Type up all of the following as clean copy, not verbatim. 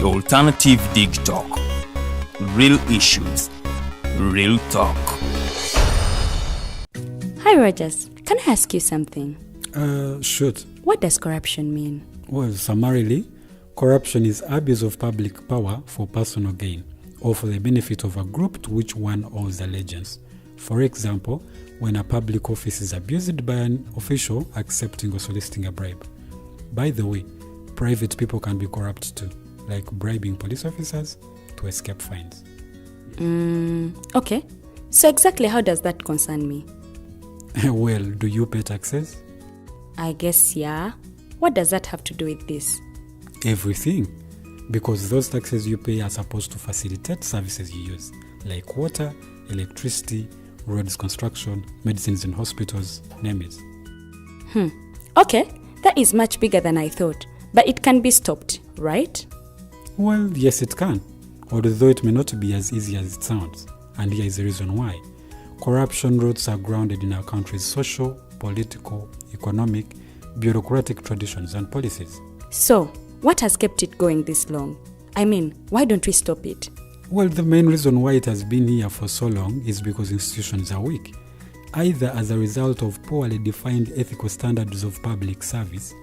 Alternative Digitalk. Real issues, real talk. Hi Rogers, can I ask you something? Shoot. What does corruption mean? Well, summarily, corruption is abuse of public power for personal gain or for the benefit of a group to which one owes allegiance. For example, when a public office is abused by an official accepting or soliciting a bribe. By the way, private people can be corrupt too, like bribing police officers to escape fines. Okay. So exactly how does that concern me? Well, do you pay taxes? I guess, yeah. What does that have to do with this? Everything. Because those taxes you pay are supposed to facilitate services you use, like water, electricity, roads construction, medicines in hospitals, name it. Okay, that is much bigger than I thought. But it can be stopped, right? Well, yes it can, although it may not be as easy as it sounds. And here is the reason why. Corruption roots are grounded in our country's social, political, economic, bureaucratic traditions and policies. So, what has kept it going this long? I mean, why don't we stop it? Well, the main reason why it has been here for so long is because institutions are weak, either as a result of poorly defined ethical standards of public service,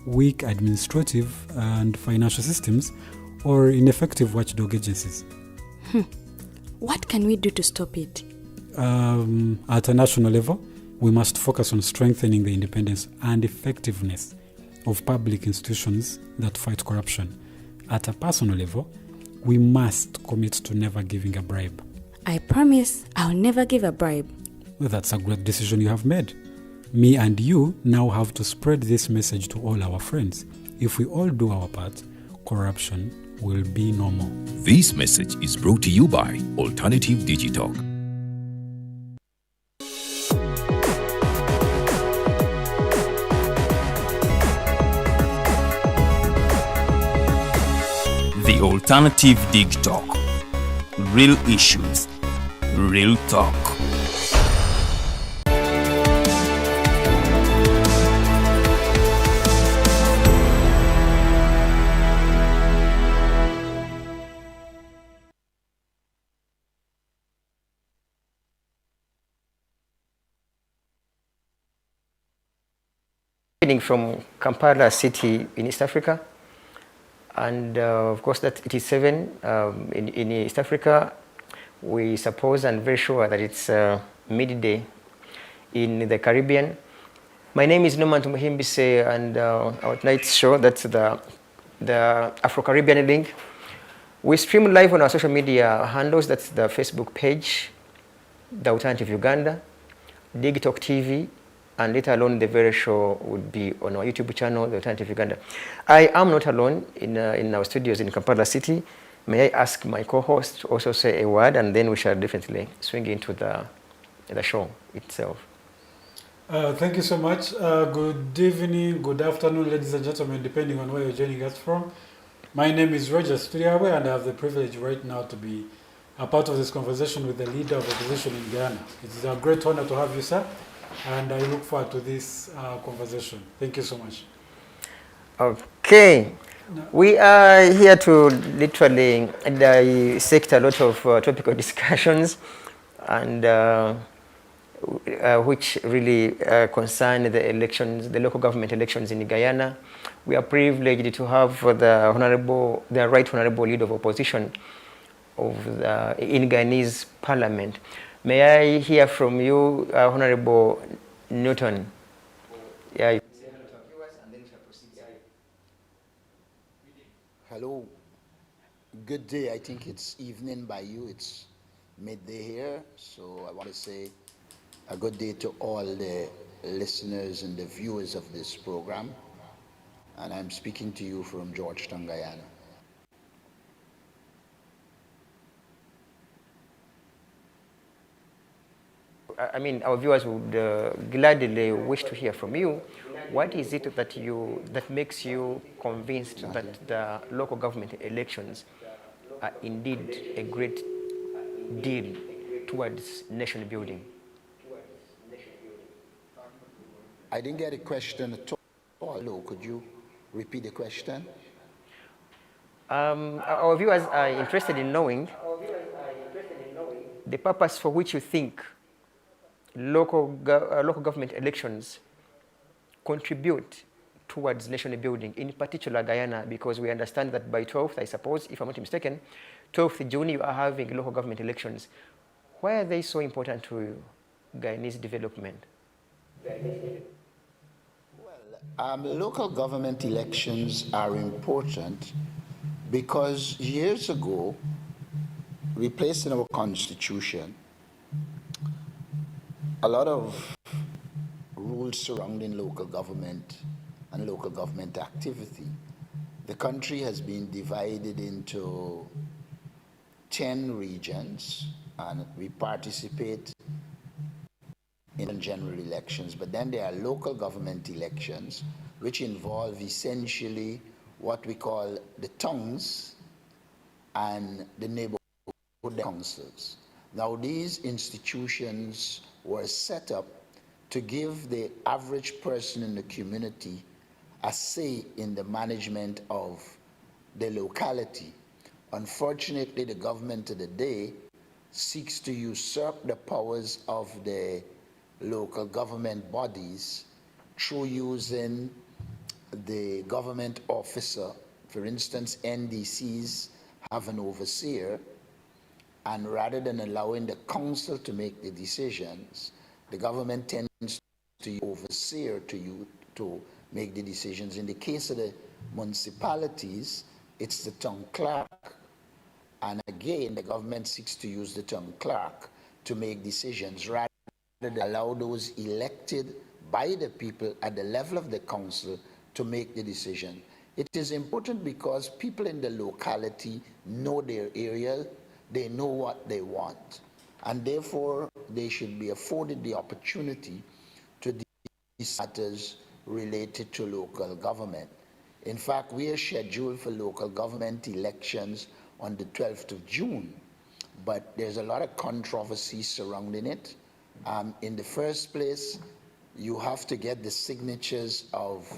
weak administrative and financial systems, or ineffective watchdog agencies. What can we do to stop it? At a national level, we must focus on strengthening the independence and effectiveness of public institutions that fight corruption. At a personal level, we must commit to never giving a bribe. I promise I'll never give a bribe. Well, that's a great decision you have made. Me and you now have to spread this message to all our friends. If we all do our part, corruption will be no more. This message is brought to you by Alternative Digitalk. The Alternative Digitalk. Real issues, real talk. From Kampala city in East Africa, and of course that it is 7 in East Africa. We suppose and very sure that it's midday in the Caribbean. My name is Norman Tumuhimbise, and our tonight's show, that's the Afro-Caribbean Link. We stream live on our social media handles. That's the Facebook page, The Alternative Uganda, Digitalk TV, and later alone the very show would be on our YouTube channel, The Alternative Uganda. I am not alone in our studios in Kampala City. May I ask my co-host to also say a word, and then we shall definitely swing into the show itself. Thank you so much. Good evening, good afternoon, ladies and gentlemen, depending on where you're joining us from. My name is Roger Studiawe, and I have the privilege right now to be a part of this conversation with the Leader of Opposition in Guyana. It is a great honor to have you, sir, and I look forward to this conversation. Thank you so much. Okay. We are here to literally dissect a lot of topical discussions, and which really concern the elections, the local government elections in Guyana. We are privileged to have the Right Honorable Leader of Opposition in Guyanese Parliament. May I hear from you, Honorable Norton? Yeah. Hello. Good day. I think it's evening by you. It's midday here. So I want to say a good day to all the listeners and the viewers of this program. And I'm speaking to you from Georgetown, Guyana. I mean, our viewers would gladly wish to hear from you. What is it that makes you convinced that the local government elections are indeed a great deal towards nation building? I didn't get a question at all. Hello, could you repeat the question? Our viewers are interested in knowing the purpose for which you think local government elections contribute towards nation building, in particular Guyana, because we understand that by 12th, I suppose, if I'm not mistaken, 12th June, you are having local government elections. Why are they so important to Guyanese development? Local government elections are important because years ago, we placed in our constitution a lot of rules surrounding local government and local government activity. The country has been divided into 10 regions, and we participate in general elections, but then there are local government elections, which involve essentially what we call the tongues and the neighborhood councils. Now, these institutions were set up to give the average person in the community a say in the management of the locality. Unfortunately, the government of the day seeks to usurp the powers of the local government bodies through using the government officer. For instance, NDCs have an overseer, and rather than allowing the council to make the decisions, the government tends to use overseer to make the decisions. In the case of the municipalities, it's the town clerk, and again, the government seeks to use the town clerk to make decisions rather than allow those elected by the people at the level of the council to make the decision. It is important because people in the locality know their area, they know what they want, and therefore they should be afforded the opportunity to decide matters related to local government. In fact, we are scheduled for local government elections on the 12th of June, but there's a lot of controversy surrounding it. In the first place, you have to get the signatures of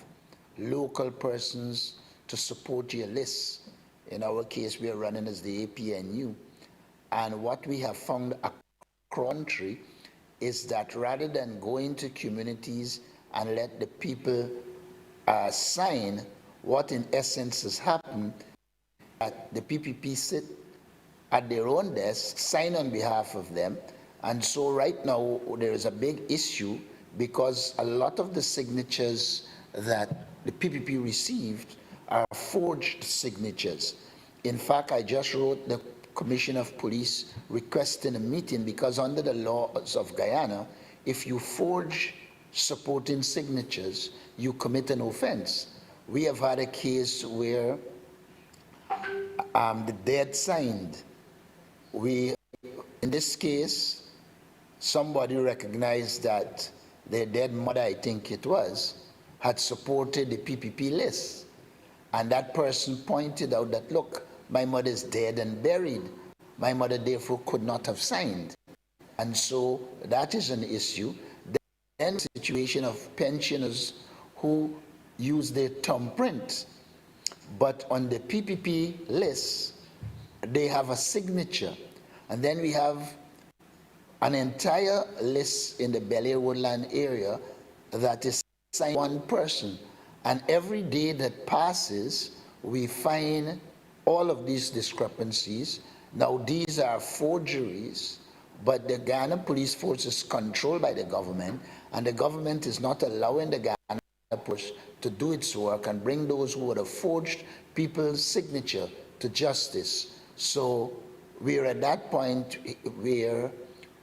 local persons to support your lists. In our case, we are running as the APNU. And what we have found across the country is that rather than going to communities and let the people sign, what in essence has happened, that the PPP sit at their own desk, sign on behalf of them. And so right now there is a big issue because a lot of the signatures that the PPP received are forged signatures. In fact, I just wrote the Commissioner of Police requesting a meeting because under the laws of Guyana, if you forge supporting signatures, you commit an offense. We have had a case where the dead signed. In this case, somebody recognized that their dead mother, I think it was, had supported the PPP list. And that person pointed out that, look, my mother is dead and buried. My mother therefore could not have signed. And so that is an issue. Then the situation of pensioners who use their thumbprint, but on the PPP list, they have a signature. And then we have an entire list in the Bel-Air Woodland area that is signed by one person. And every day that passes, we find all of these discrepancies. Now, these are forgeries, but the Guyana Police Force is controlled by the government, and the government is not allowing the Guyana Police to do its work and bring those who would have forged people's signature to justice. So we're at that point where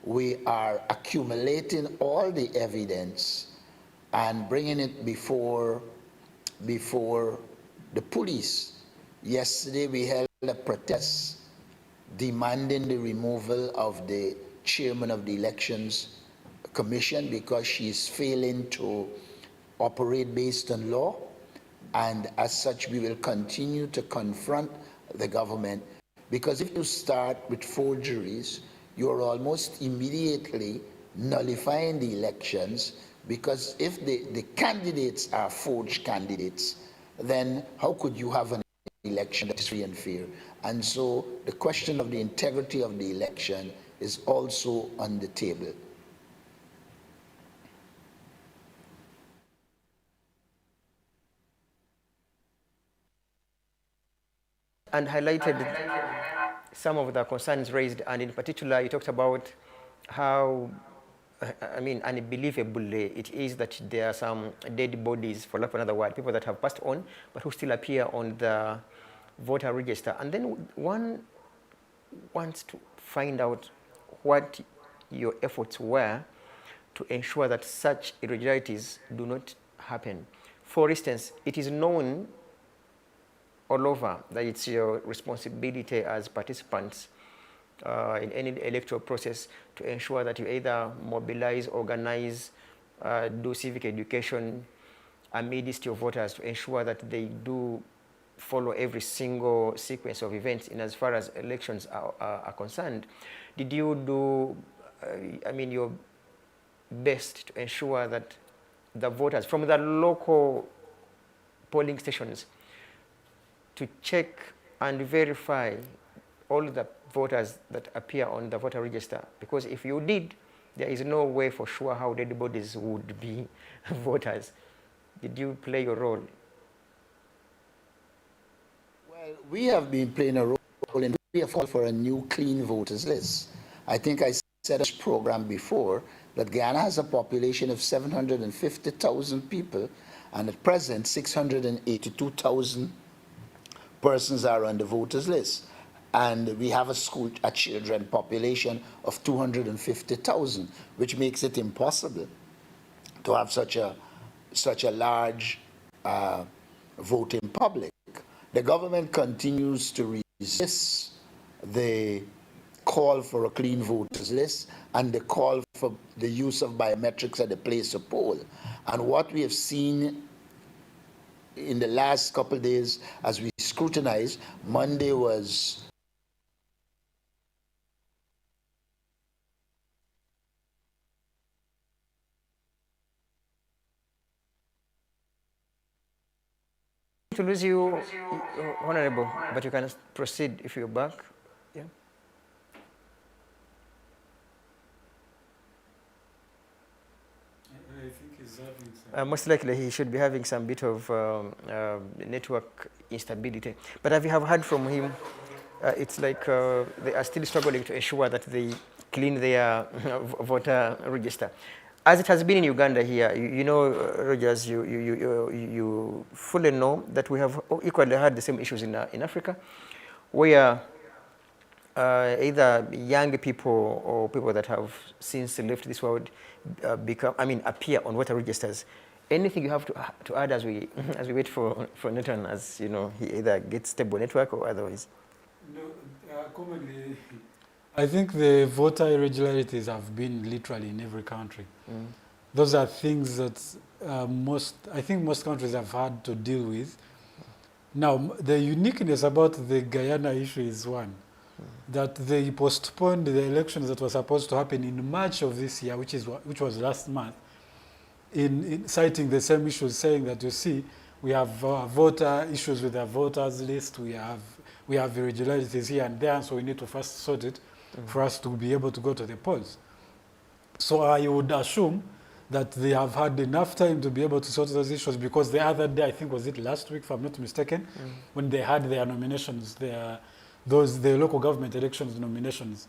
we are accumulating all the evidence and bringing it before the police. Yesterday we held a protest demanding the removal of the chairman of the Elections Commission because she is failing to operate based on law, and as such we will continue to confront the government, because if you start with forgeries, you are almost immediately nullifying the elections, because if the candidates are forged candidates, then how could you have an election that is free and fair. And so the question of the integrity of the election is also on the table. And highlighted some of the concerns raised, and in particular, you talked about how, I mean, unbelievably, it is that there are some dead bodies, for lack of another word, people that have passed on, but who still appear on the voter register. And then one wants to find out what your efforts were to ensure that such irregularities do not happen. For instance, it is known all over that it's your responsibility as participants in any electoral process to ensure that you either mobilize, organize, do civic education amidst your voters to ensure that they do follow every single sequence of events in as far as elections are concerned. Did you do, I mean, your best to ensure that the voters from the local polling stations to check and verify all the voters that appear on the voter register? Because if you did, there is no way for sure how dead bodies would be voters. Did you play your role? Well, we have been playing a role, and we have called for a new clean voters list. I think I said on this program before that Guyana has a population of 750,000 people, and at present 682,000 persons are on the voters list. And we have a children population of 250,000, which makes it impossible to have such a large voting public. The government continues to resist the call for a clean voters list and the call for the use of biometrics at the place of poll. And what we have seen in the last couple of days as we scrutinize, Monday was to lose you, Honorable, but you can proceed if you're back. Yeah. I think he's having some... Most likely he should be having some bit of network instability. But if you have heard from him, it's like they are still struggling to ensure that they clean their voter register. As it has been in Uganda here, you know, Rogers, you fully know that we have equally had the same issues in Africa, where either young people or people that have since left this world appear on voter registers. Anything you have to add as we wait for Norton, as you know, he either gets stable network or otherwise? No, commonly, I think the voter irregularities have been literally in every country. Mm. Those are things that I think most countries have had to deal with. Now, the uniqueness about the Guyana issue is one, that they postponed the elections that were supposed to happen in March of this year, which was last month, in citing the same issues, saying that, you see, we have voter issues with the voters list, we have irregularities here and there, so we need to first sort it for us to be able to go to the polls. So I would assume that they have had enough time to be able to sort those issues, because the other day, I think was it last week, if I'm not mistaken, when they had their nominations, the local government elections nominations.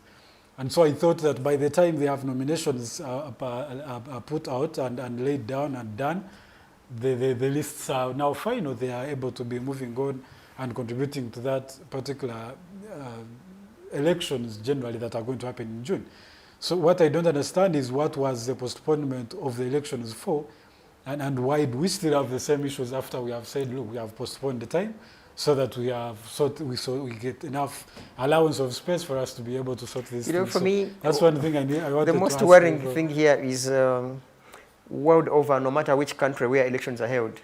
And so I thought that by the time they have nominations put out and laid down and done, the lists are now final. They are able to be moving on and contributing to that particular elections generally that are going to happen in June. So what I don't understand is what was the postponement of the elections for, and why do we still have the same issues after we have said, look, we have postponed the time so that we get enough allowance of space for us to be able to sort this. You know, for me, that's one thing I wanted to ask. The most worrying thing here is world over, no matter which country where elections are held,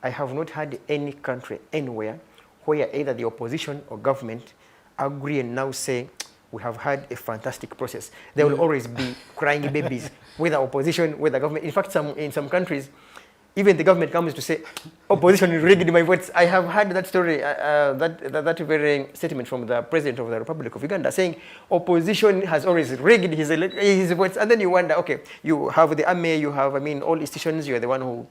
I have not had any country anywhere where either the opposition or government agree and now say, we have had a fantastic process. There will always be crying babies, whether opposition, whether government. In fact, in some countries, even the government comes to say, opposition rigged my votes. I have heard that story, that very statement from the President of the Republic of Uganda saying, opposition has always rigged his votes. And then you wonder, okay, you have the army, you have, all institutions, you're the one who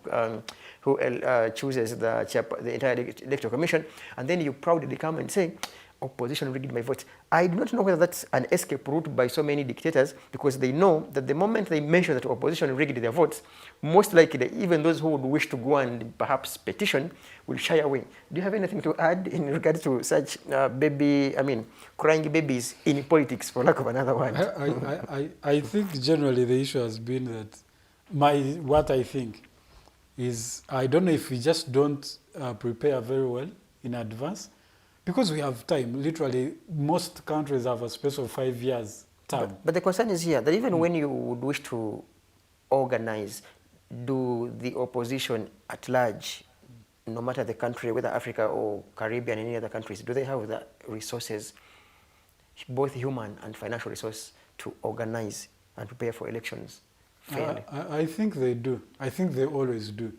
chooses the entire electoral commission, and then you proudly come and say, opposition rigged my votes. I do not know whether that's an escape route by so many dictators, because they know that the moment they mention that opposition rigged their votes, most likely even those who would wish to go and perhaps petition will shy away. Do you have anything to add in regards to such crying babies in politics, for lack of another word? I think generally the issue has been that what I think is, I don't know if we just don't prepare very well in advance, because we have time. Literally, most countries have a space of 5 years term. But the concern is here that even when you would wish to organize, do the opposition at large, no matter the country, whether Africa or Caribbean, any other countries, do they have the resources, both human and financial resource, to organize and prepare for elections fairly? I think they do. I think they always do.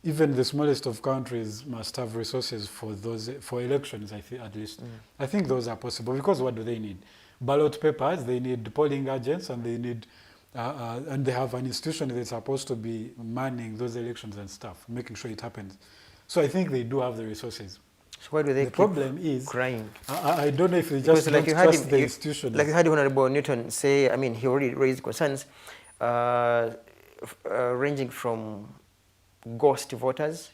Even the smallest of countries must have resources for elections, I think, at least. I think those are possible, because what do they need? Ballot papers, they need polling agents, and they need, and they have an institution that's supposed to be manning those elections and stuff, making sure it happens. So I think they do have the resources. So why do they the problem is crying? I don't know if they just don't trust the institutions. Like you had Honorable Newton say, he already raised concerns ranging from ghost voters,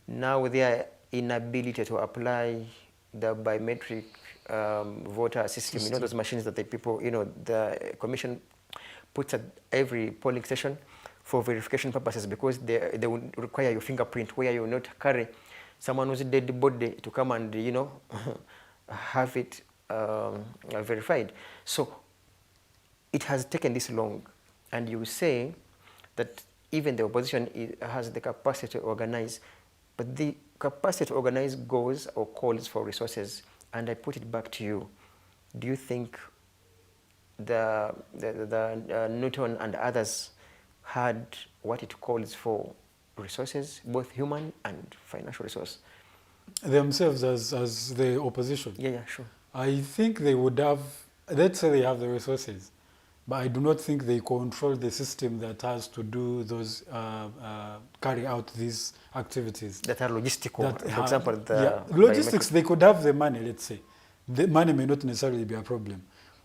now with their inability to apply the biometric voter system. Those machines that the people, the commission puts at every polling station for verification purposes, because they will require your fingerprint, where you will not carry someone who's dead body to come and, have it verified. So it has taken this long, and you say that even the opposition has the capacity to organize, but the capacity to organize goes or calls for resources. And I put it back to you. Do you think the Newton and others had what it calls for, resources, both human and financial resource? Themselves as the opposition? Yeah, sure. I think they would have, let's say they have the resources, but I do not think they control the system that has to do those, carry out these activities. That are logistical, for example. Logistics, they could have the money, let's say. The money may not necessarily be a problem,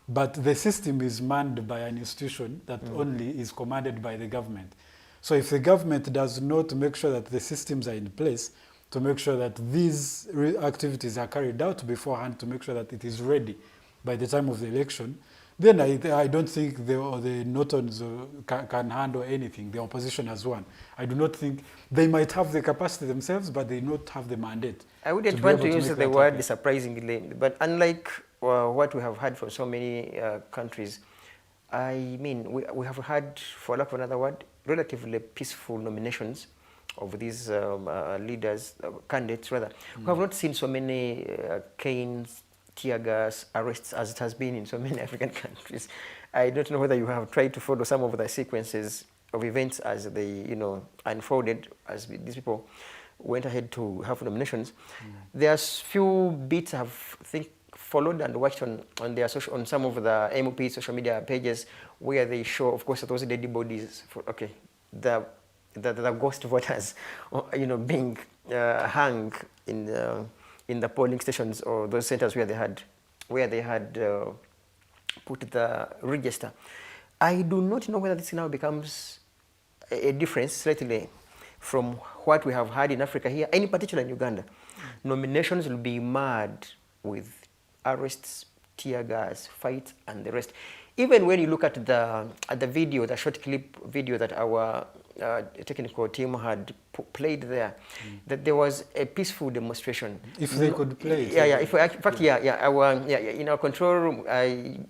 but the system is manned by an institution that only is commanded by the government. So if the government does not make sure that the systems are in place, to make sure that these activities are carried out beforehand, to make sure that it is ready by the time of the election, then I don't think the Nortons can handle anything. The opposition has won. I do not think they might have the capacity themselves, but they not have the mandate. I wouldn't want to use the word surprisingly, but unlike what we have had from so many countries, we have had, for lack of another word, relatively peaceful nominations of these leaders, candidates rather. We have not seen so many canes, tear gas, arrests as it has been in so many African countries. I don't know whether you have tried to follow some of the sequences of events as they, unfolded, as these people went ahead to have nominations. There's few bits I've followed and watched on some of the MOP social media pages, where they show, of course, those dead bodies. The ghost voters, being hung in the polling stations or those centers where they had put the register. I do not know whether this now becomes a difference slightly from what we have had in Africa here, in particular in Uganda. Nominations will be marred with arrests, tear gas, fights, and the rest. Even when you look at the video, the short clip video that our technical team had played there, that there was a peaceful demonstration. If they could play it. In our control room,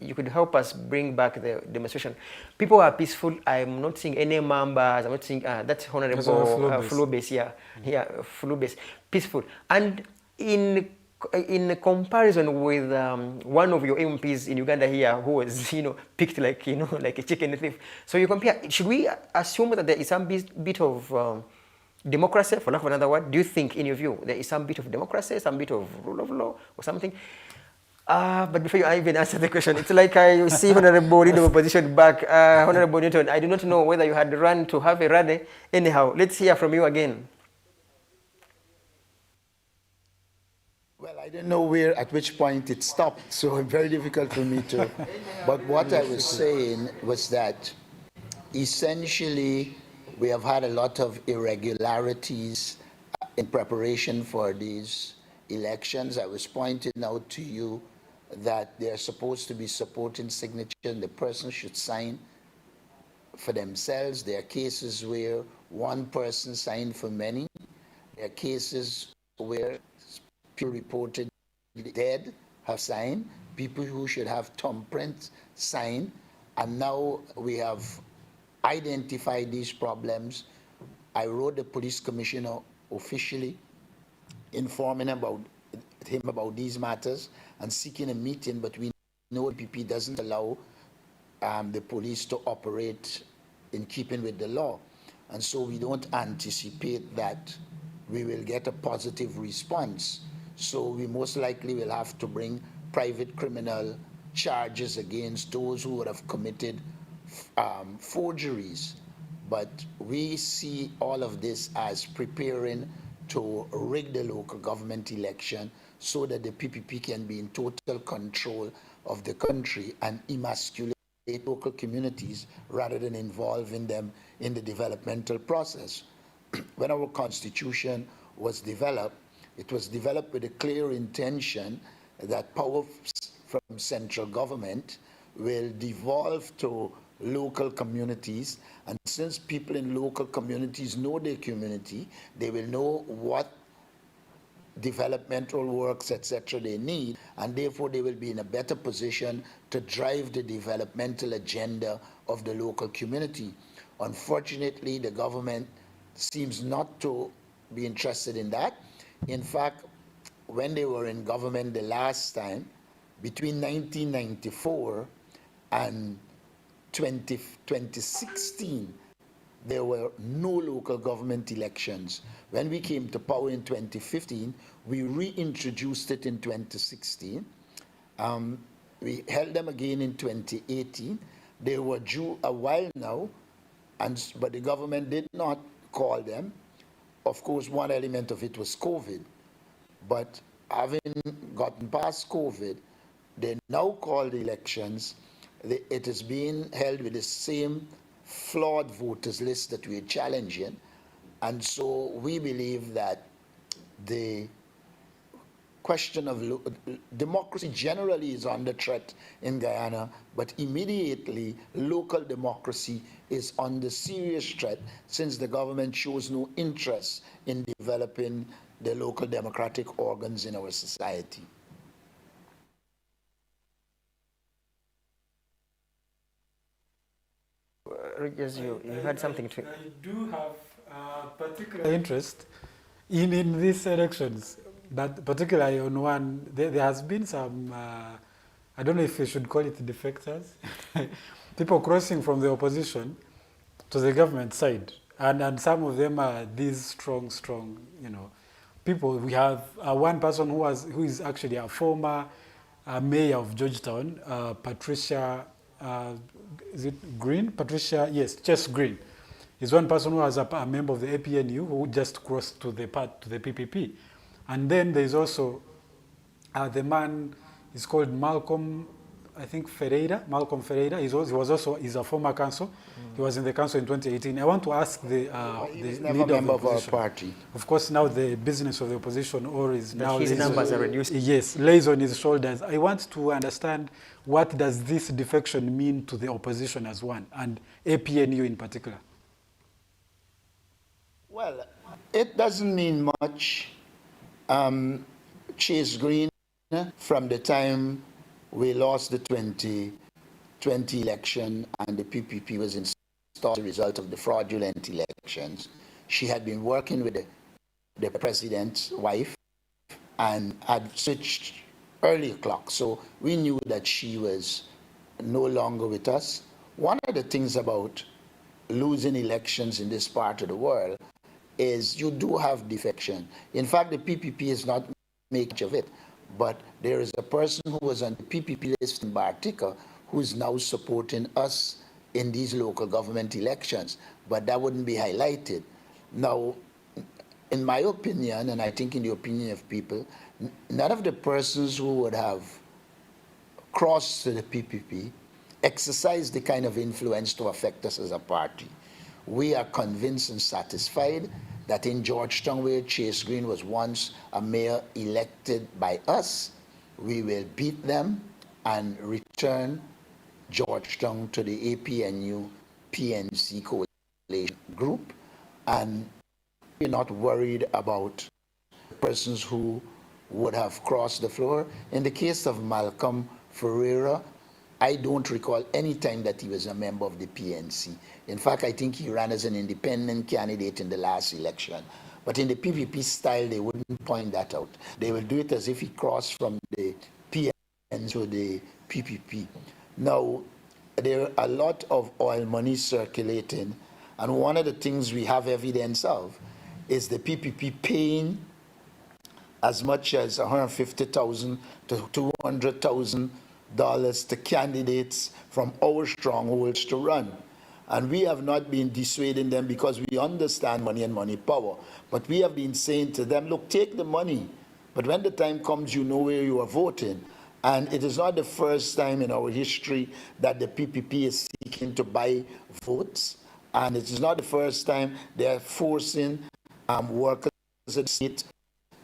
you could help us bring back the demonstration. People are peaceful. I'm not seeing any members. I'm not seeing, that's Honorable Flubes, Flubes, peaceful. And in comparison with one of your MPs in Uganda here, who was, picked like a chicken thief. So you compare, should we assume that there is some bit of democracy, for lack of another word? Do you think, in your view, there is some bit of democracy, some bit of rule of law, or something? But before you even answer the question, it's like I see Honorable Leader of Opposition back. Honorable Newton, I do not know whether you had run to have a rally. Anyhow, let's hear from you again. Well, I don't know at which point it stopped, so it's very difficult for me to. But what I was saying was that essentially we have had a lot of irregularities in preparation for these elections. I was pointing out to you that they're supposed to be supporting signature and the person should sign for themselves. There are cases where one person signed for many. There are cases where people reported dead have signed, people who should have thumbprints sign, and now we have identified these problems. I wrote the police commissioner officially informing him about these matters and seeking a meeting, but we know the PP doesn't allow the police to operate in keeping with the law. And so we don't anticipate that we will get a positive response. So we most likely will have to bring private criminal charges against those who would have committed forgeries. But we see all of this as preparing to rig the local government election so that the PPP can be in total control of the country and emasculate local communities rather than involving them in the developmental process. When our constitution was developed, it was developed with a clear intention that power from central government will devolve to local communities, and since people in local communities know their community, they will know what developmental works, etc. they need, and therefore they will be in a better position to drive the developmental agenda of the local community. Unfortunately, the government seems not to be interested in that. In fact, when they were in government the last time, between 1994 and 2016, there were no local government elections. When we came to power in 2015, we reintroduced it in 2016. We held them again in 2018. They were due a while now, but the government did not call them. Of course, one element of it was COVID. But having gotten past COVID, they now call the elections. It is being held with the same flawed voters list that we're challenging. And so we believe that the question of democracy generally is under threat in Guyana, but immediately local democracy is under serious threat since the government shows no interest in developing the local democratic organs in our society. Yes, you had something to... I do have particular interest in these elections, but particularly on one, there has been some, I don't know if we should call it defectors, people crossing from the opposition to the government side. And some of them are these strong, people. We have one person who is actually a former mayor of Georgetown, Patricia, is it Green? Patricia, yes, Chess Green. Is one person who was a member of the APNU who just crossed to the PPP. And then there's also the man is called Malcolm Ferreira. He's a former council. He was in the council in 2018. I want to ask the leader member of the opposition. Our party. Of course, now the business of the opposition or is that now his numbers are reduced. Yes, lays on his shoulders. I want to understand what does this defection mean to the opposition as one, and APNU in particular. Well, it doesn't mean much. Chase Green, from the time we lost the 2020 election and the PPP was installed as a result of the fraudulent elections, she had been working with the president's wife and had switched early o'clock. So we knew that she was no longer with us. One of the things about losing elections in this part of the world is you do have defection. In fact, the PPP is not making much of it, but there is a person who was on the PPP list in Bartica who is now supporting us in these local government elections, but that wouldn't be highlighted. Now, in my opinion, and I think in the opinion of people, none of the persons who would have crossed to the PPP exercised the kind of influence to affect us as a party. We are convinced and satisfied that in Georgetown, where Chase Green was once a mayor elected by us, we will beat them and return Georgetown to the APNU PNC coalition group, and we're not worried about persons who would have crossed the floor. In the case of Malcolm Ferreira, I don't recall any time that he was a member of the PNC. In fact, I think he ran as an independent candidate in the last election. But in the PPP style, they wouldn't point that out. They will do it as if he crossed from the PNC to the PPP. Now, there are a lot of oil money circulating, and one of the things we have evidence of is the PPP paying as much as $150,000 to $200,000 to candidates from our strongholds to run. And we have not been dissuading them because we understand money and money power. But we have been saying to them, look, take the money. But when the time comes, you know where you are voting. And it is not the first time in our history that the PPP is seeking to buy votes. And it is not the first time they are forcing workers in the state to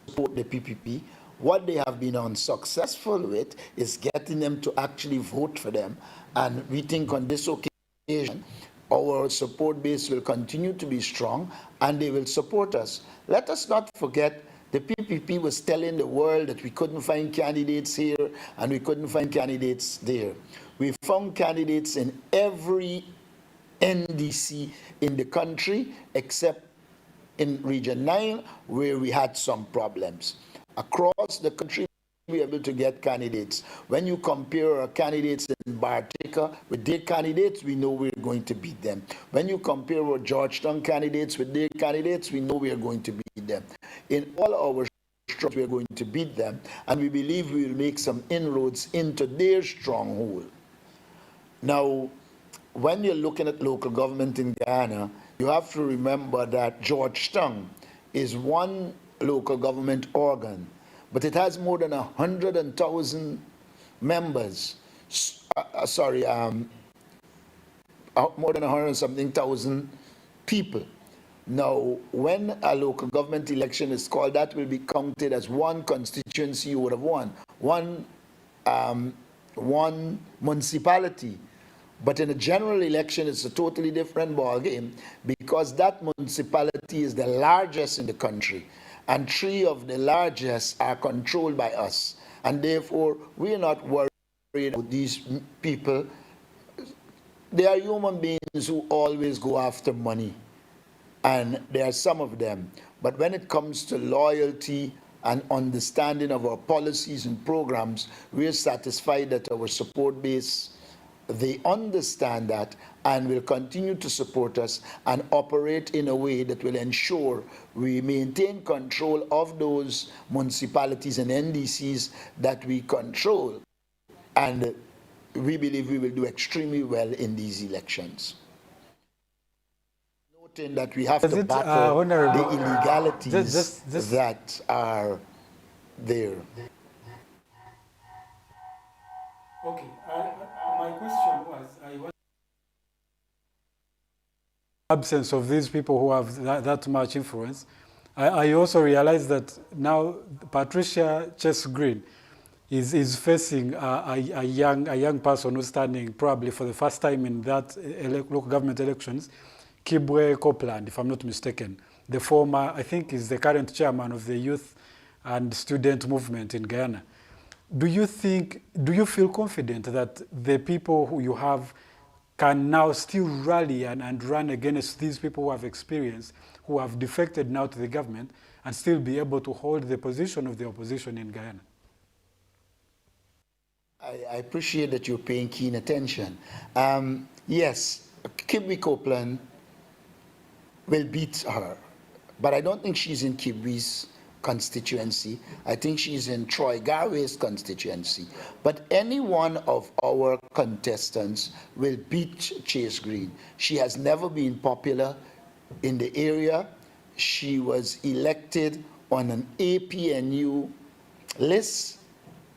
support the PPP. What they have been unsuccessful with is getting them to actually vote for them. And we think on this occasion, our support base will continue to be strong and they will support us. Let us not forget the PPP was telling the world that we couldn't find candidates here and we couldn't find candidates there. We found candidates in every NDC in the country except in Region 9 where we had some problems. Across the country, we were able to get candidates. When you compare our candidates in Bartica with their candidates, we know we're going to beat them. When you compare our Georgetown candidates with their candidates, we know we are going to beat them. In all our structures, we are going to beat them, and we believe we will make some inroads into their stronghold. Now, when you're looking at local government in Guyana, you have to remember that Georgetown is one local government organ, but it has more than 100,000 members. More than 100-something thousand people. Now, when a local government election is called, that will be counted as one constituency you would have won, one municipality. But in a general election, it's a totally different ballgame because that municipality is the largest in the country. And 3 of the largest are controlled by us. And therefore, we are not worried about these people. They are human beings who always go after money. And there are some of them. But when it comes to loyalty and understanding of our policies and programs, we are satisfied that our support base, they understand that and will continue to support us and operate in a way that will ensure we maintain control of those municipalities and NDCs that we control. And we believe we will do extremely well in these elections. Noting that we have to battle the illegalities that are there. Okay, my question was, absence of these people who have that much influence, I also realized that now Patricia Chase Green is facing a young person who's standing probably for the first time in that local government elections, Kibwe Copeland, if I'm not mistaken. The former, I think, is the current chairman of the youth and student movement in Guyana. Do you feel confident that the people who you have can now still rally and run against these people who have experience, who have defected now to the government, and still be able to hold the position of the opposition in Guyana? I appreciate that you're paying keen attention. Yes, Kibwe Copeland will beat her. but I don't think she's in Kibwe's constituency. I think she's in Troy Garway's constituency. But any one of our contestants will beat Chase Green. She has never been popular in the area. She was elected on an APNU list.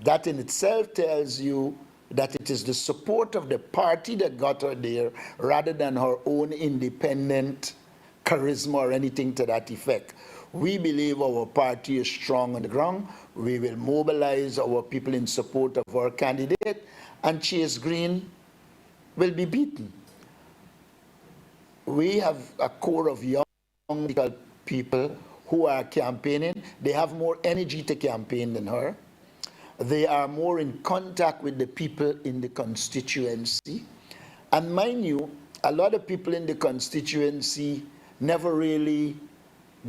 That in itself tells you that it is the support of the party that got her there rather than her own independent charisma or anything to that effect. We believe our party is strong on the ground. We will mobilize our people in support of our candidate, and Chase Green will be beaten. We have a core of young people who are campaigning. They have more energy to campaign than her. They are more in contact with the people in the constituency. And mind you, a lot of people in the constituency never really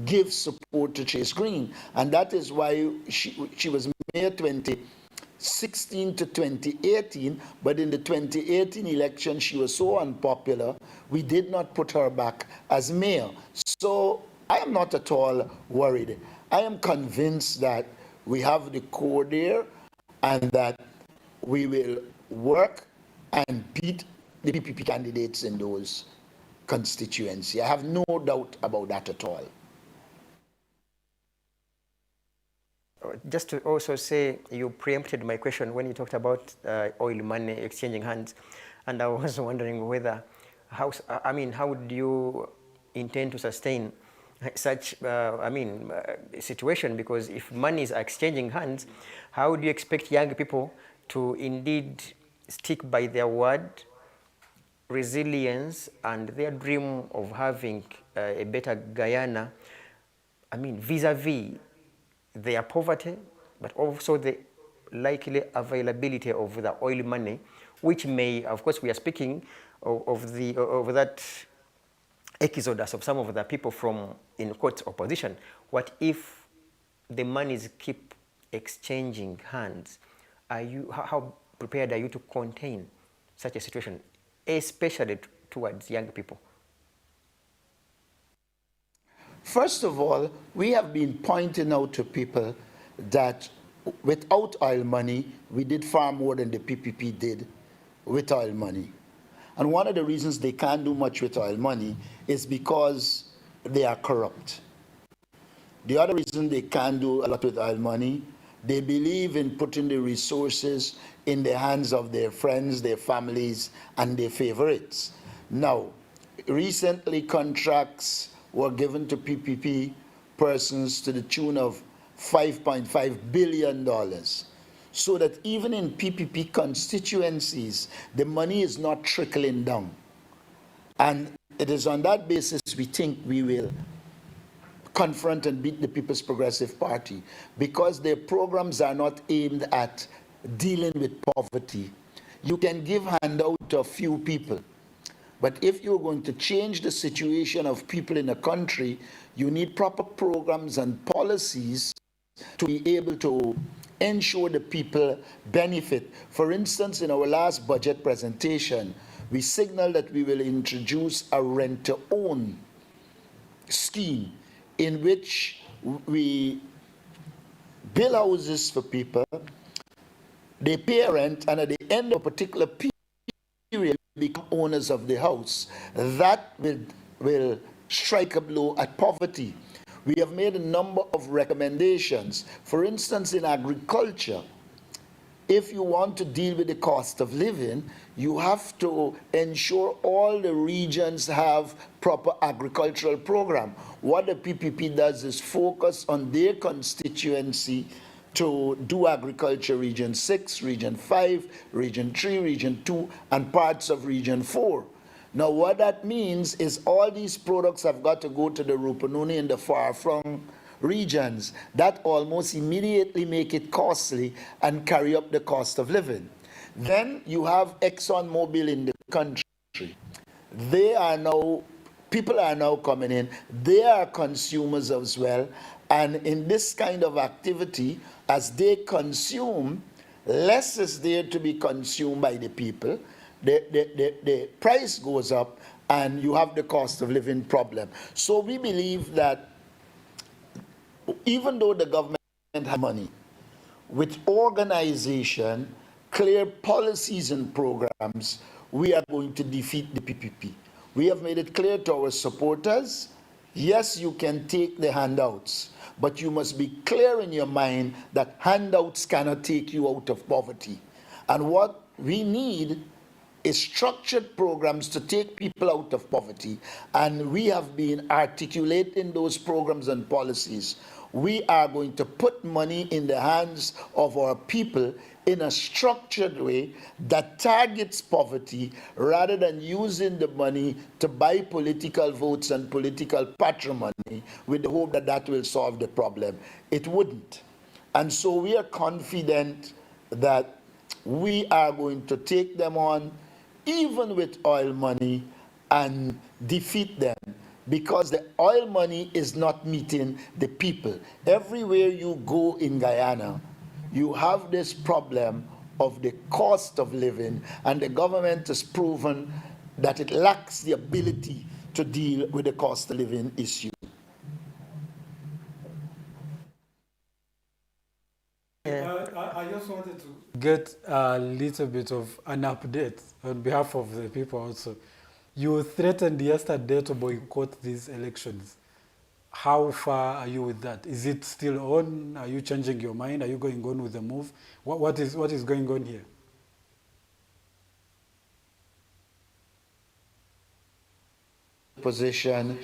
give support to Chase Green. And that is why she was mayor 2016 to 2018, but in the 2018 election, she was so unpopular, we did not put her back as mayor. So I am not at all worried. I am convinced that we have the core there and that we will work and beat the PPP candidates in those constituencies. I have no doubt about that at all. Just to also say, you preempted my question when you talked about oil money exchanging hands, and I was wondering whether, how do you intend to sustain such, situation? Because if money is exchanging hands, how do you expect young people to indeed stick by their word, resilience, and their dream of having a better Guyana, vis-a-vis their poverty, but also the likely availability of the oil money, which may, of course, we are speaking of that exodus of some of the people from, in quotes, opposition. What if the monies keep exchanging hands? How prepared are you to contain such a situation, especially towards young people? First of all, we have been pointing out to people that without oil money, we did far more than the PPP did with oil money. And one of the reasons they can't do much with oil money is because they are corrupt. The other reason they can't do a lot with oil money, they believe in putting the resources in the hands of their friends, their families, and their favorites. Now, recently contracts were given to PPP persons to the tune of $5.5 billion. So that even in PPP constituencies, the money is not trickling down. And it is on that basis we think we will confront and beat the People's Progressive Party, because their programs are not aimed at dealing with poverty. You can give handout to a few people, but if you're going to change the situation of people in a country, you need proper programs and policies to be able to ensure the people benefit. For instance, in our last budget presentation, we signaled that we will introduce a rent-to-own scheme in which we build houses for people, they pay rent, and at the end of a particular period, become owners of the house. That will strike a blow at poverty. We have made a number of recommendations. For instance, in agriculture, if you want to deal with the cost of living, you have to ensure all the regions have proper agricultural program. What the PPP does is focus on their constituency to do agriculture, Region 6, Region 5, Region 3, Region 2, and parts of Region 4. Now, what that means is all these products have got to go to the Rupununi and the far-flung regions. That almost immediately make it costly and carry up the cost of living. Then you have ExxonMobil in the country. They are now, people are now coming in. They are consumers as well. And in this kind of activity, as they consume, less is there to be consumed by the people. The price goes up and you have the cost of living problem. So we believe that even though the government has money, with organization, clear policies and programs, we are going to defeat the PPP. We have made it clear to our supporters, yes, you can take the handouts, but you must be clear in your mind that handouts cannot take you out of poverty. And what we need is structured programs to take people out of poverty. And we have been articulating those programs and policies. We are going to put money in the hands of our people in a structured way that targets poverty rather than using the money to buy political votes and political patrimony with the hope that that will solve the problem. It wouldn't. And so we are confident that we are going to take them on, even with oil money, and defeat them, because the oil money is not meeting the people. Everywhere you go in Guyana, you have this problem of the cost of living, and the government has proven that it lacks the ability to deal with the cost of living issue. I just wanted to get a little bit of an update on behalf of the people also. You threatened yesterday to boycott these elections. How far are you with that? Is it still on? Are you changing your mind? Are you going on with the move? What is going on here? Position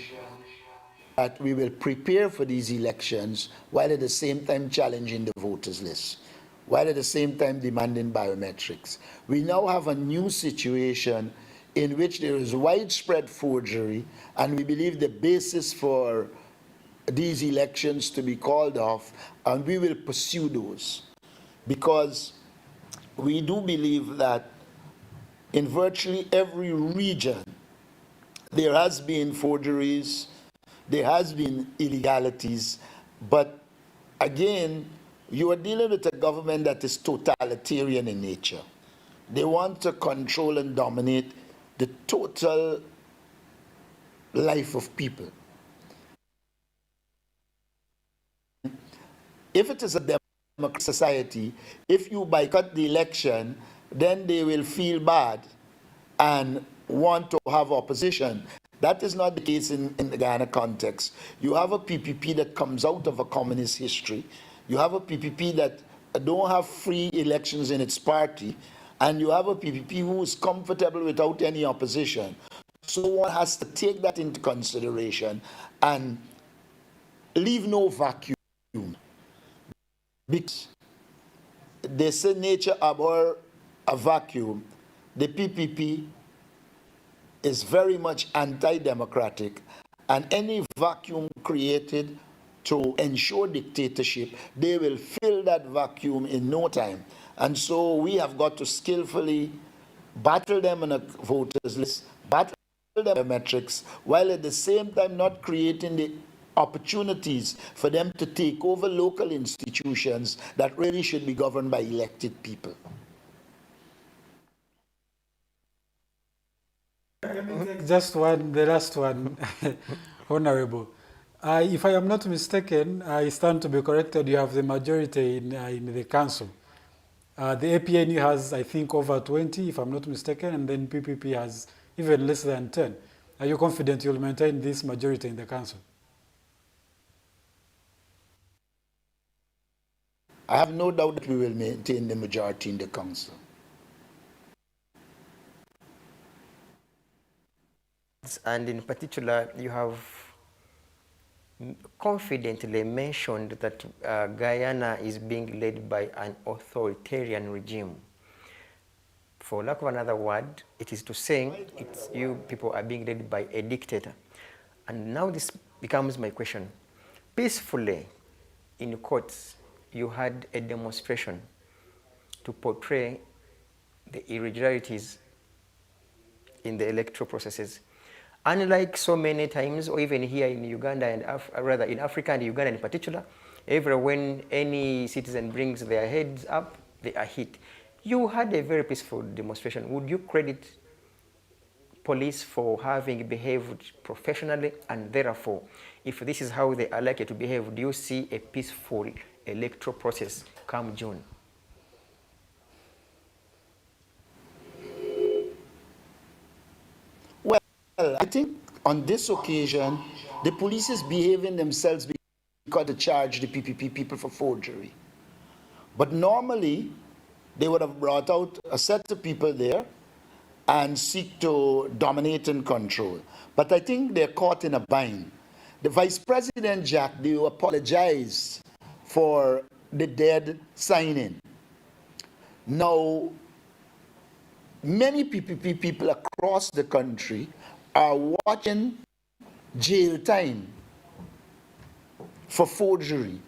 that we will prepare for these elections while at the same time challenging the voters list, while at the same time demanding biometrics. We now have a new situation in which there is widespread forgery, and we believe the basis for these elections to be called off, and we will pursue those, because we do believe that in virtually every region there has been forgeries, there has been illegalities, but again, you are dealing with a government that is totalitarian in nature. They want to control and dominate the total life of people. If it is a democratic society, if you boycott the election, then they will feel bad and want to have opposition. That is not the case in the Guyana context. You have a PPP that comes out of a communist history. You have a PPP that don't have free elections in its party. And you have a PPP who is comfortable without any opposition. So one has to take that into consideration and leave no vacuum. Because they say nature abhor a vacuum. The PPP is very much anti-democratic, and any vacuum created to ensure dictatorship, they will fill that vacuum in no time. And so we have got to skillfully battle them on a voters list, battle them on metrics, while at the same time not creating the opportunities for them to take over local institutions that really should be governed by elected people. Let me take just one, the last one, Honorable. If I am not mistaken, I stand to be corrected, you have the majority in the council. The APNU has, I think, over 20, if I'm not mistaken, and then PPP has even less than 10. Are you confident you'll maintain this majority in the council? I have no doubt that we will maintain the majority in the council. And in particular, you have confidently mentioned that Guyana is being led by an authoritarian regime. For lack of another word, it is to say you people are being led by a dictator. And now this becomes my question. Peacefully, in courts, you had a demonstration to portray the irregularities in the electoral processes. Unlike so many times, or even here in Uganda and rather in Africa and Uganda in particular, when any citizen brings their heads up, they are hit. You had a very peaceful demonstration. Would you credit police for having behaved professionally, and therefore, if this is how they are likely to behave, do you see a peaceful electoral process come June? Well, I think on this occasion, the police is behaving themselves because they charge the PPP people for forgery. But normally, they would have brought out a set of people there and seek to dominate and control. But I think they're caught in a bind. The Vice President, Jack, they apologized for the dead signing. Now, many PPP people across the country are watching jail time for forgery.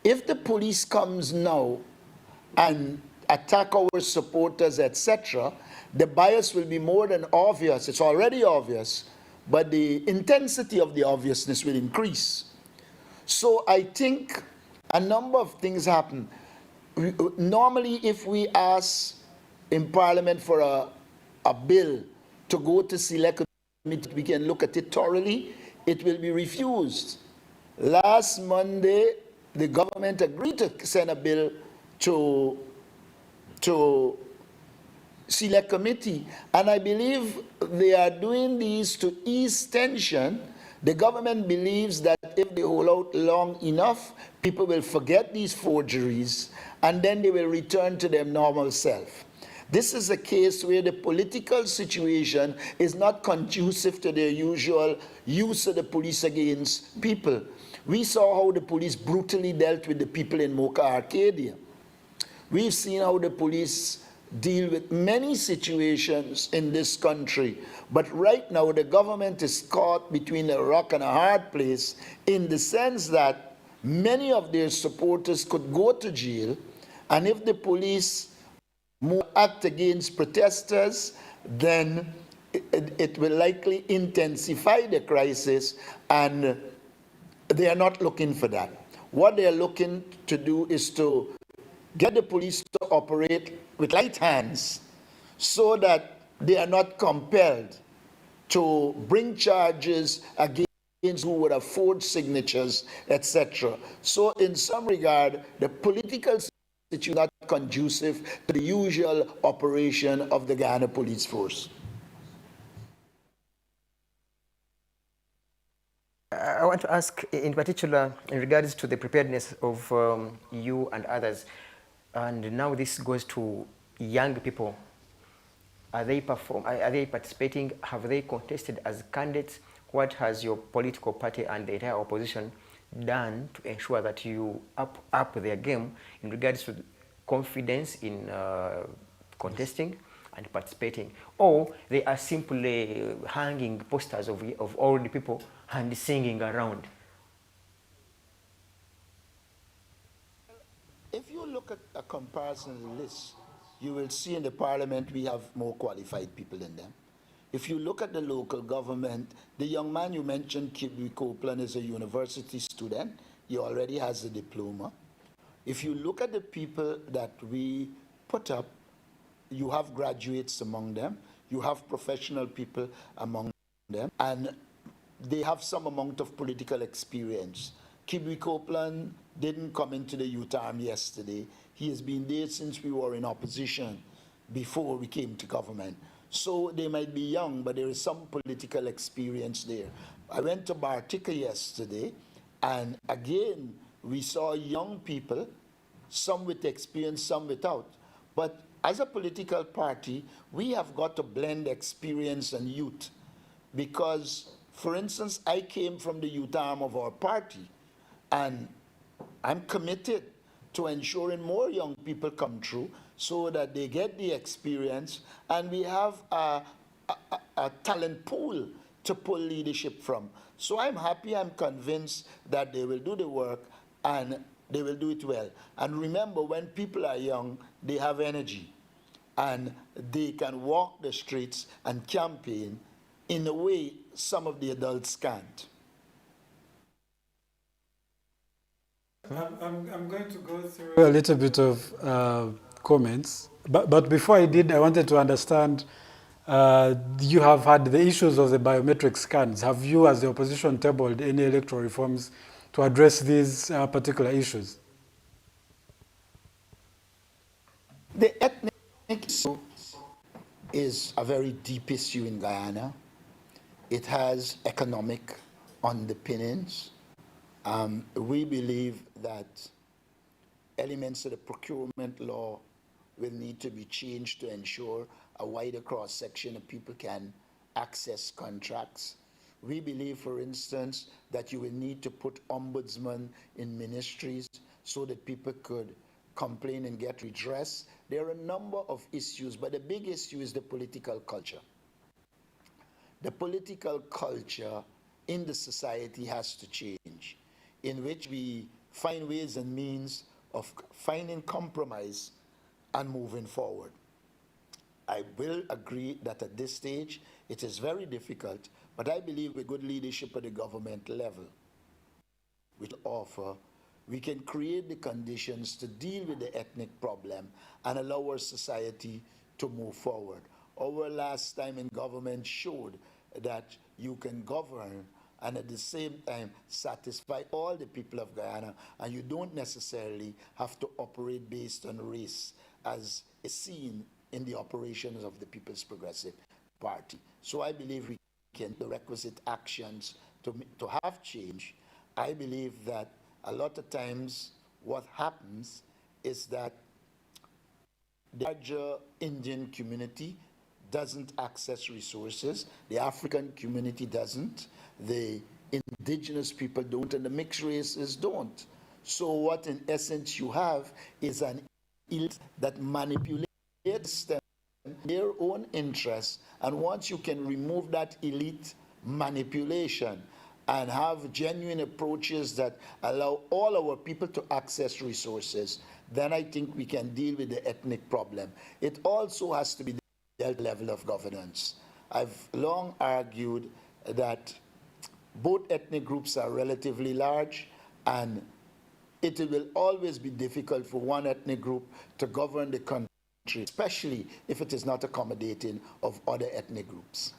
If the police comes now and attack our supporters, etc., the bias will be more than obvious. It's already obvious, but the intensity of the obviousness will increase. So I think a number of things happen. Normally, if we ask in Parliament for a bill to go to select committee, we can look at it thoroughly, it will be refused. Last Monday, the government agreed to send a bill to select committee, and I believe they are doing these to ease tension. The government believes that if they hold out long enough, people will forget these forgeries, and then they will return to their normal self. This is a case where the political situation is not conducive to their usual use of the police against people. We saw how the police brutally dealt with the people in Mocha Arcadia. We've seen how the police deal with many situations in this country. But right now, the government is caught between a rock and a hard place in the sense that many of their supporters could go to jail, and if the police act against protesters, then it will likely intensify the crisis, and they are not looking for that. What they are looking to do is to get the police to operate with light hands so that they are not compelled to bring charges against who would have forged signatures, etc. So in some regard, the political situation is not conducive to the usual operation of the Guyana Police Force. I want to ask in particular in regards to the preparedness of you and others, and now this goes to young people. Are they participating? Have they contested as candidates? What has your political party and the entire opposition done to ensure that you up their game in regards to confidence in contesting and participating? Or they are simply hanging posters of all the people and singing around? If you look at a comparison list, you will see in the parliament we have more qualified people in them. If you look at the local government, the young man you mentioned, Kibwe Copeland, is a university student. He already has a diploma. If you look at the people that we put up, you have graduates among them, you have professional people among them, and they have some amount of political experience. Kibwe Copeland didn't come into the youth army yesterday. He has been there since we were in opposition before we came to government. So they might be young, but there is some political experience there. I went to Bartica yesterday, and again, we saw young people, some with experience, some without. But as a political party, we have got to blend experience and youth. Because, for instance, I came from the youth arm of our party, and I'm committed to ensuring more young people come through so that they get the experience, and we have a talent pool to pull leadership from. So I'm happy, I'm convinced that they will do the work and they will do it well. And remember, when people are young, they have energy and they can walk the streets and campaign in a way some of the adults can't. I'm going to go through a little bit of comments, but before I did, I wanted to understand You have had the issues of the biometric scans. Have you, as the opposition, tabled any electoral reforms to address these particular issues? The ethnic issue is a very deep issue in Guyana. It has economic underpinnings. We believe that elements of the procurement law will need to be changed to ensure a wider cross-section of people can access contracts. We believe, for instance, that you will need to put ombudsmen in ministries so that people could complain and get redress. There are a number of issues, but the big issue is the political culture. The political culture in the society has to change, in which we find ways and means of finding compromise and moving forward. I will agree that at this stage it is very difficult, but I believe with good leadership at the government level, which offer, we can create the conditions to deal with the ethnic problem and allow our society to move forward. Our last time in government showed that you can govern and at the same time satisfy all the people of Guyana, and you don't necessarily have to operate based on race as is seen in the operations of the People's Progressive Party. So I believe we can the requisite actions to have change. I believe that a lot of times what happens is that the larger Indian community doesn't access resources, the African community doesn't, the indigenous people don't, and the mixed races don't. So what in essence you have is an elite that manipulates them their own interests, and once you can remove that elite manipulation and have genuine approaches that allow all our people to access resources, then I think we can deal with the ethnic problem. It also has to be the level of governance. I've long argued that both ethnic groups are relatively large, and it will always be difficult for one ethnic group to govern the country, especially if it is not accommodating of other ethnic groups.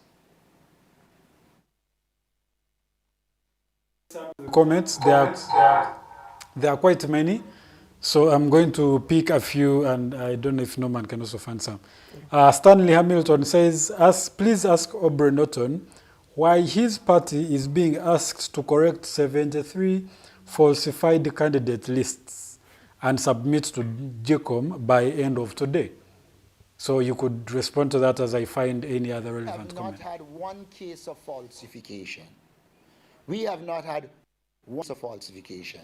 Comments, there are quite many, so I'm going to pick a few, and I don't know if Norman can also find some. Stanley Hamilton says, please ask Aubrey Norton why his party is being asked to correct 73 falsified candidate lists and submit to GECOM by end of today. So you could respond to that as I find any other relevant comment. We have not had one case of falsification. We have not had one case of falsification.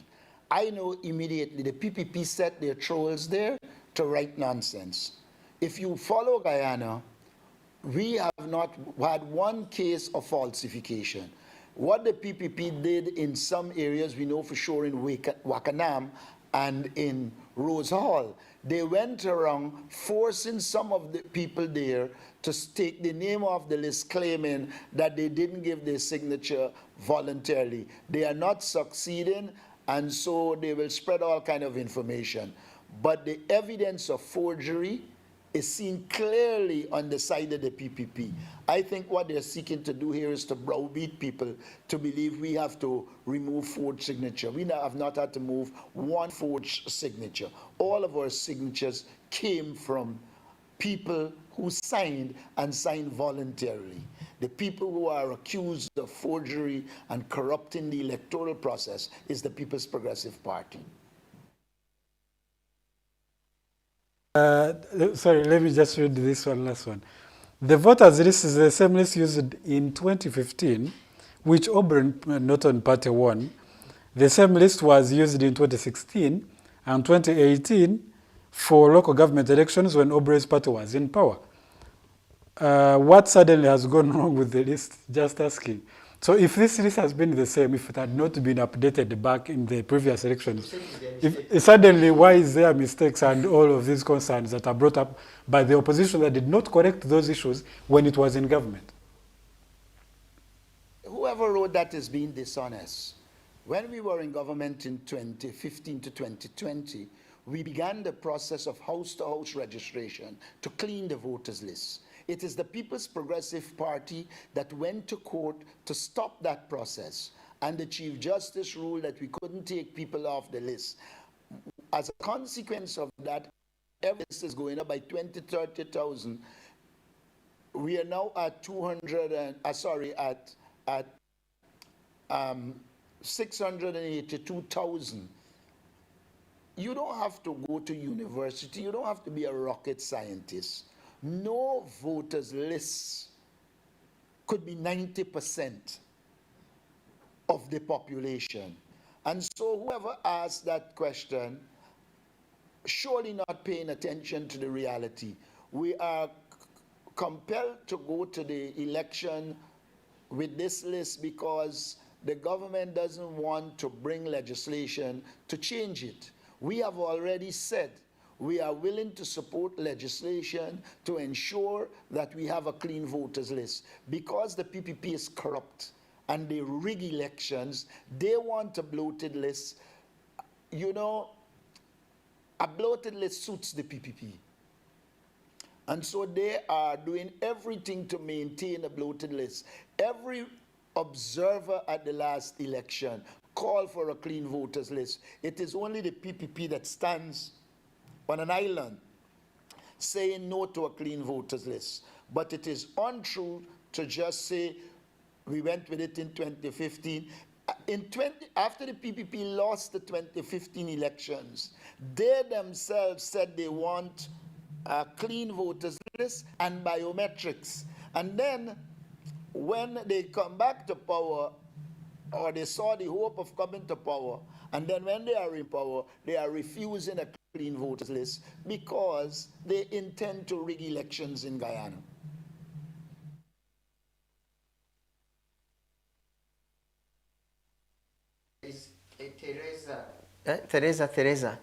I know immediately the PPP set their trolls there to write nonsense. If you follow Guyana, we have not had one case of falsification. What the PPP did in some areas, we know for sure in Wakanam and in Rose Hall, they went around forcing some of the people there to take the name off the list, claiming that they didn't give their signature voluntarily. They are not succeeding, and so they will spread all kind of information. But the evidence of forgery is seen clearly on the side of the PPP. I think what they're seeking to do here is to browbeat people to believe we have to remove forged signature. We have not had to move one forged signature. All of our signatures came from people who signed and signed voluntarily. The people who are accused of forgery and corrupting the electoral process is the People's Progressive Party. Sorry, let me just read this one, last one. The voters list is the same list used in 2015, which Aubrey Norton party won. The same list was used in 2016 and 2018 for local government elections when Aubrey's party was in power. What suddenly has gone wrong with the list? Just asking. So if this list has been the same, if it had not been updated back in the previous elections, suddenly why is there mistakes and all of these concerns that are brought up by the opposition that did not correct those issues when it was in government? Whoever wrote that is being dishonest. When we were in government in 2015 to 2020, we began the process of house-to-house registration to clean the voters list. It is the People's Progressive Party that went to court to stop that process. And the Chief Justice ruled that we couldn't take people off the list. As a consequence of that, every list is going up by 20, 30,000. We are now at 682,000. You don't have to go to university. You don't have to be a rocket scientist. No voters list could be 90% of the population. And so whoever asked that question, surely not paying attention to the reality. We are compelled to go to the election with this list because the government doesn't want to bring legislation to change it. We have already said we are willing to support legislation to ensure that we have a clean voters list. Because the PPP is corrupt and they rig elections, they want a bloated list. You know, a bloated list suits the PPP. And so they are doing everything to maintain a bloated list. Every observer at the last election called for a clean voters list. It is only the PPP that stands on an island saying no to a clean voters list. But it is untrue to just say we went with it in 2015. After the PPP lost the 2015 elections, they themselves said they want a clean voters list and biometrics. And then when they come back to power, or they saw the hope of coming to power, and then when they are in power, they are refusing a clean voters list because they intend to rig elections in Guyana. Teresa,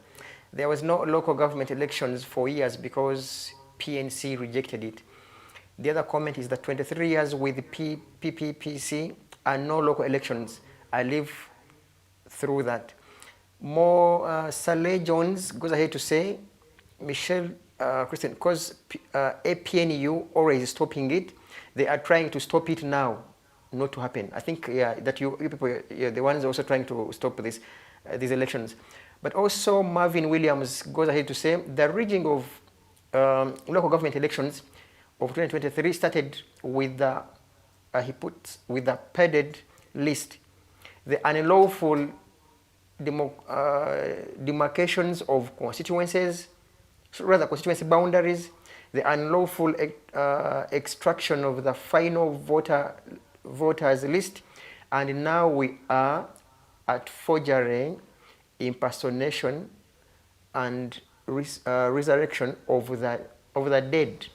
there was no local government elections for years because PNC rejected it. The other comment is that 23 years with PPPC and no local elections. I lived through that. More Saleh Jones goes ahead to say, Michelle Christian, because APNU always stopping it, they are trying to stop it now, not to happen. I think that you people, the ones also trying to stop this, these elections. But also Marvin Williams goes ahead to say the rigging of local government elections of 2023 started with the he put with the padded list, the unlawful demarcations of constituencies, rather constituency boundaries, the unlawful extraction of the final voters list, and now we are at forgery, impersonation, and resurrection of the dead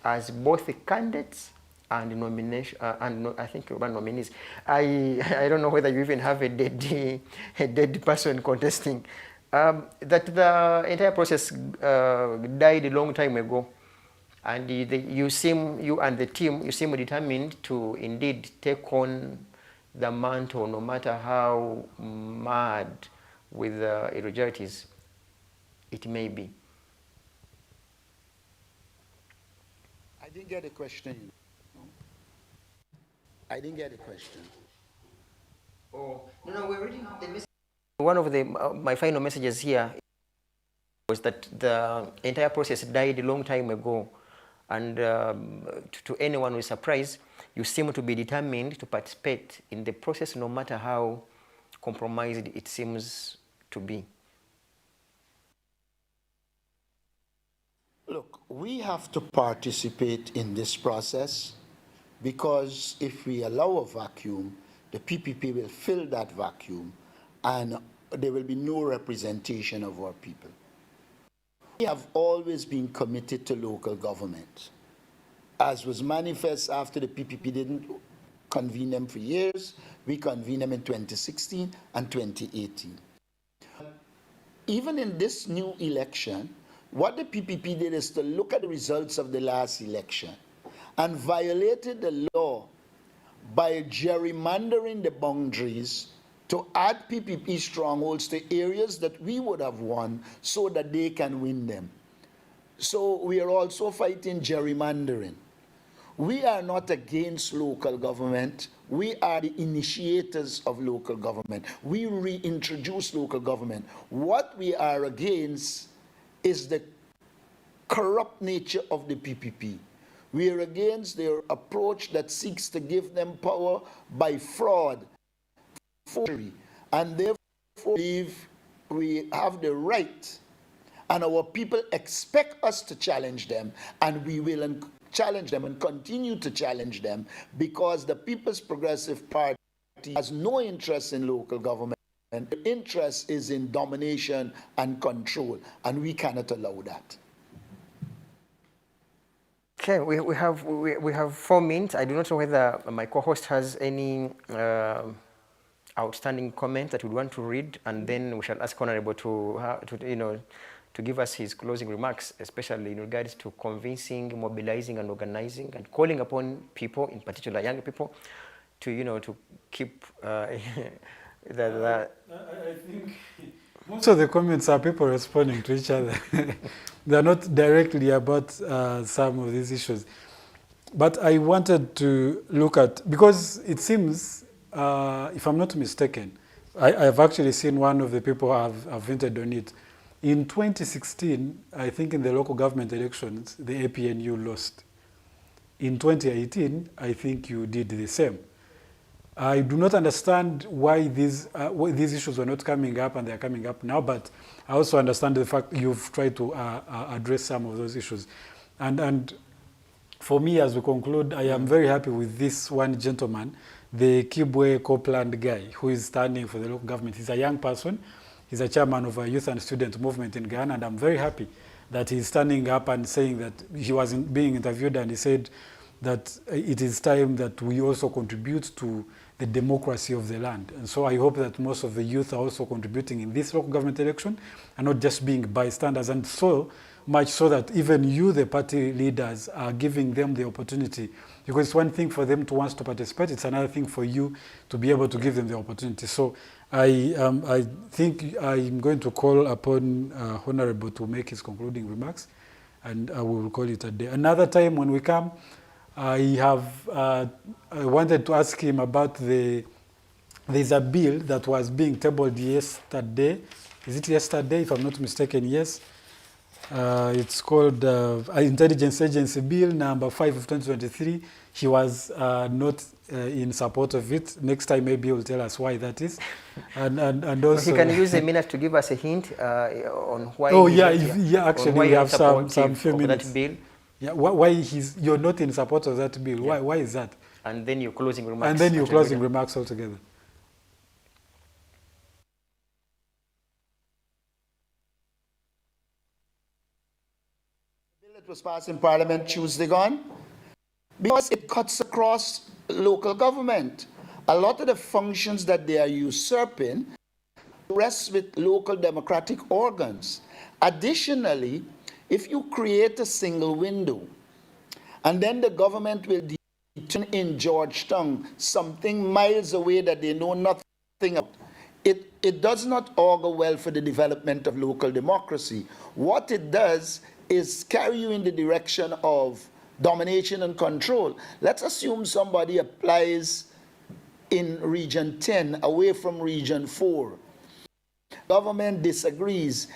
as both the candidates and nomination I think nominees. I don't know whether you even have a dead person contesting. That the entire process died a long time ago, and you and the team, you seem determined to indeed take on the mantle, no matter how mad with irregularities it may be. I didn't get a question. I didn't get a question. Oh, no, we're reading the message. One of my final messages here was that the entire process died a long time ago. And to anyone who is surprised, you seem to be determined to participate in the process no matter how compromised it seems to be. Look, we have to participate in this process because if we allow a vacuum, the PPP will fill that vacuum and there will be no representation of our people. We have always been committed to local government, as was manifest after the PPP didn't convene them for years. We convened them in 2016 and 2018. Even in this new election, what the PPP did is to look at the results of the last election and violated the law by gerrymandering the boundaries to add PPP strongholds to areas that we would have won so that they can win them. So we are also fighting gerrymandering. We are not against local government. We are the initiators of local government. We reintroduce local government. What we are against is the corrupt nature of the PPP. We are against their approach that seeks to give them power by fraud, forgery, and therefore believe we have the right, and our people expect us to challenge them, and we will challenge them and continue to challenge them, because the People's Progressive Party has no interest in local government. The interest is in domination and control, and we cannot allow that. Okay, we have 4 minutes. I do not know whether my co-host has any outstanding comment that we want to read, and then we shall ask Honorable to give us his closing remarks, especially in regards to convincing, mobilizing, and organizing, and calling upon people, in particular young people, to to keep I think most of the comments are people responding to each other. They're not directly about some of these issues. But I wanted to look at, because it seems, if I'm not mistaken, I've actually seen one of the people have hinted on it. In 2016, I think in the local government elections, the APNU lost. In 2018, I think you did the same. I do not understand why these issues were not coming up, and they're coming up now, but I also understand the fact you've tried to address some of those issues. And for me, as we conclude, I am very happy with this one gentleman, the Kibwe Copeland guy, who is standing for the local government. He's a young person. He's a chairman of a youth and student movement in Ghana, and I'm very happy that he's standing up and saying that he was being interviewed, and he said that it is time that we also contribute to the democracy of the land. And so I hope that most of the youth are also contributing in this local government election and not just being bystanders, and so much so that even you, the party leaders, are giving them the opportunity. Because it's one thing for them to want to participate, it's another thing for you to be able to give them the opportunity. So I think I'm going to call upon Honorable to make his concluding remarks, and we will call it a day. Another time when we come, I wanted to ask him about there's a bill that was being tabled yesterday. Is it yesterday, if I'm not mistaken? Yes. It's called Intelligence Agency Bill number 5 of 2023. He was not in support of it. Next time maybe he'll tell us why that is. And also... He can use a minute to give us a hint on why... Oh yeah, actually we have some few minutes. That bill. Yeah, why you're not in support of that bill? Yeah. Why is that? And then your closing remarks. And then your closing remarks altogether. The bill that was passed in Parliament Tuesday gone, because it cuts across local government. A lot of the functions that they are usurping rest with local democratic organs. Additionally, if you create a single window, and then the government will determine in Georgetown, something miles away that they know nothing about, it does not augur well for the development of local democracy. What it does is carry you in the direction of domination and control. Let's assume somebody applies in Region 10 away from Region 4. Government disagrees.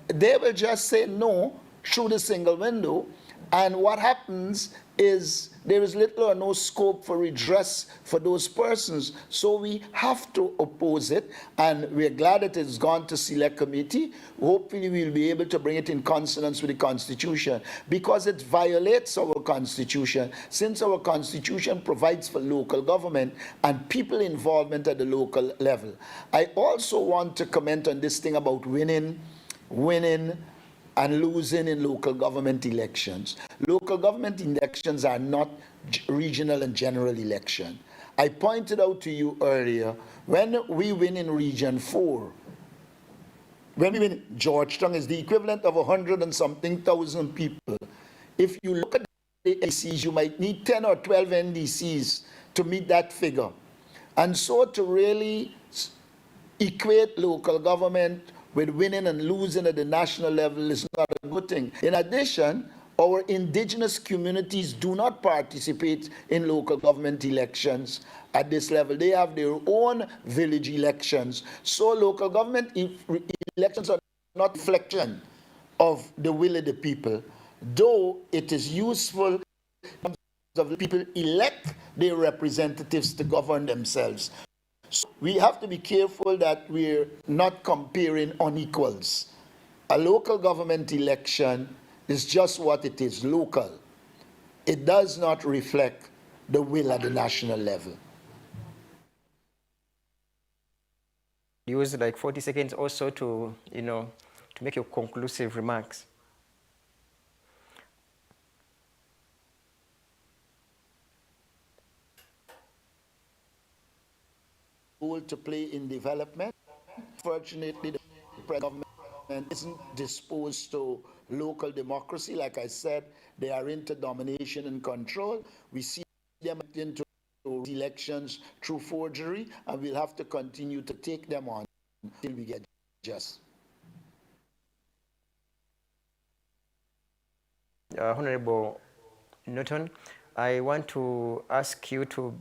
They will just say no through the single window, and what happens is there is little or no scope for redress for those persons. So we have to oppose it, and we're glad that it's gone to select committee. Hopefully we'll be able to bring it in consonance with the Constitution, because it violates our Constitution, since our Constitution provides for local government and people involvement at the local level. I also want to comment on this thing about winning and losing in local government elections. Local government elections are not regional and general election. I pointed out to you earlier, when we win in Region 4, when we win, Georgetown is the equivalent of 100 and something thousand people. If you look at the NDCs, you might need 10 or 12 NDCs to meet that figure. And so to really equate local government with winning and losing at the national level is not a good thing. In addition, Our indigenous communities do not participate in local government elections at this level. They have their own village elections. So local government elections are not reflection of the will of the people, though it is useful of the people elect their representatives to govern themselves. So we have to be careful that we're not comparing unequals. A local government election is just what it is, local. It does not reflect the will at the national level. Use like 40 seconds also to, to make your conclusive remarks. Role to play in development. Fortunately, the government isn't disposed to local democracy. Like I said, they are into domination and control. We see them into elections through forgery, and we'll have to continue to take them on until we get justice. Honorable Norton, I want to ask you to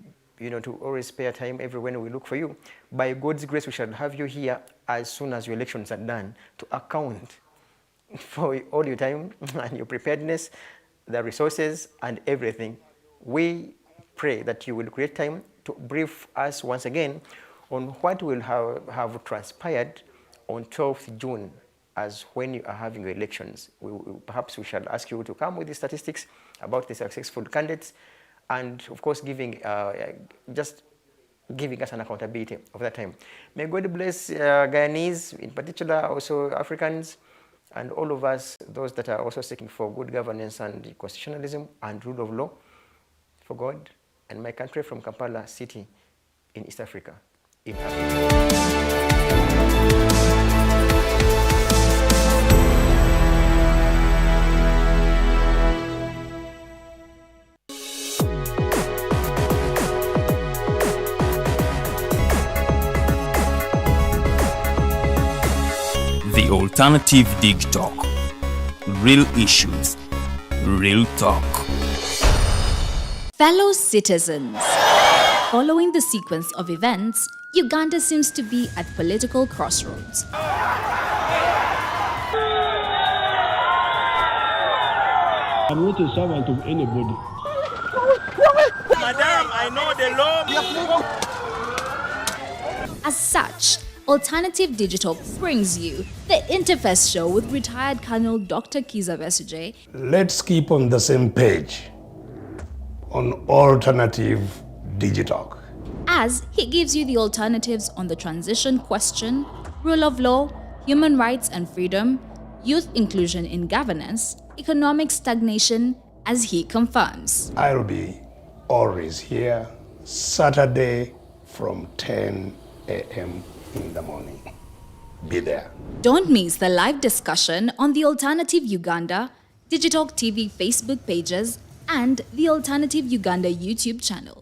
to always spare time every when we look for you. By God's grace, we shall have you here as soon as your elections are done to account for all your time and your preparedness, the resources and everything. We pray that you will create time to brief us once again on what will have transpired on 12th June as when you are having your elections. Perhaps we shall ask you to come with the statistics about the successful candidates, and of course just giving us an accountability of that time. May God bless Guyanese, in particular also Africans, and all of us, those that are also seeking for good governance and constitutionalism and rule of law, for God and my country, from Kampala City in East Africa. In Africa. The Alternative Digitalk. Real issues, real talk. Fellow citizens, following the sequence of events, Uganda seems to be at political crossroads. I'm not a servant of anybody. Madam, I know the law. As such, Alternative Digital brings you the Interface Show with retired Colonel Dr. Kiza Besuje. Let's keep on the same page on Alternative Digitalk, As he gives you the alternatives on the transition question, rule of law, human rights and freedom, youth inclusion in governance, economic stagnation, as he confirms. I'll be always here Saturday from 10 a.m. in the morning. Be there. Don't miss the live discussion on the Alternative Uganda, Digitalk TV Facebook pages, and the Alternative Uganda YouTube channel.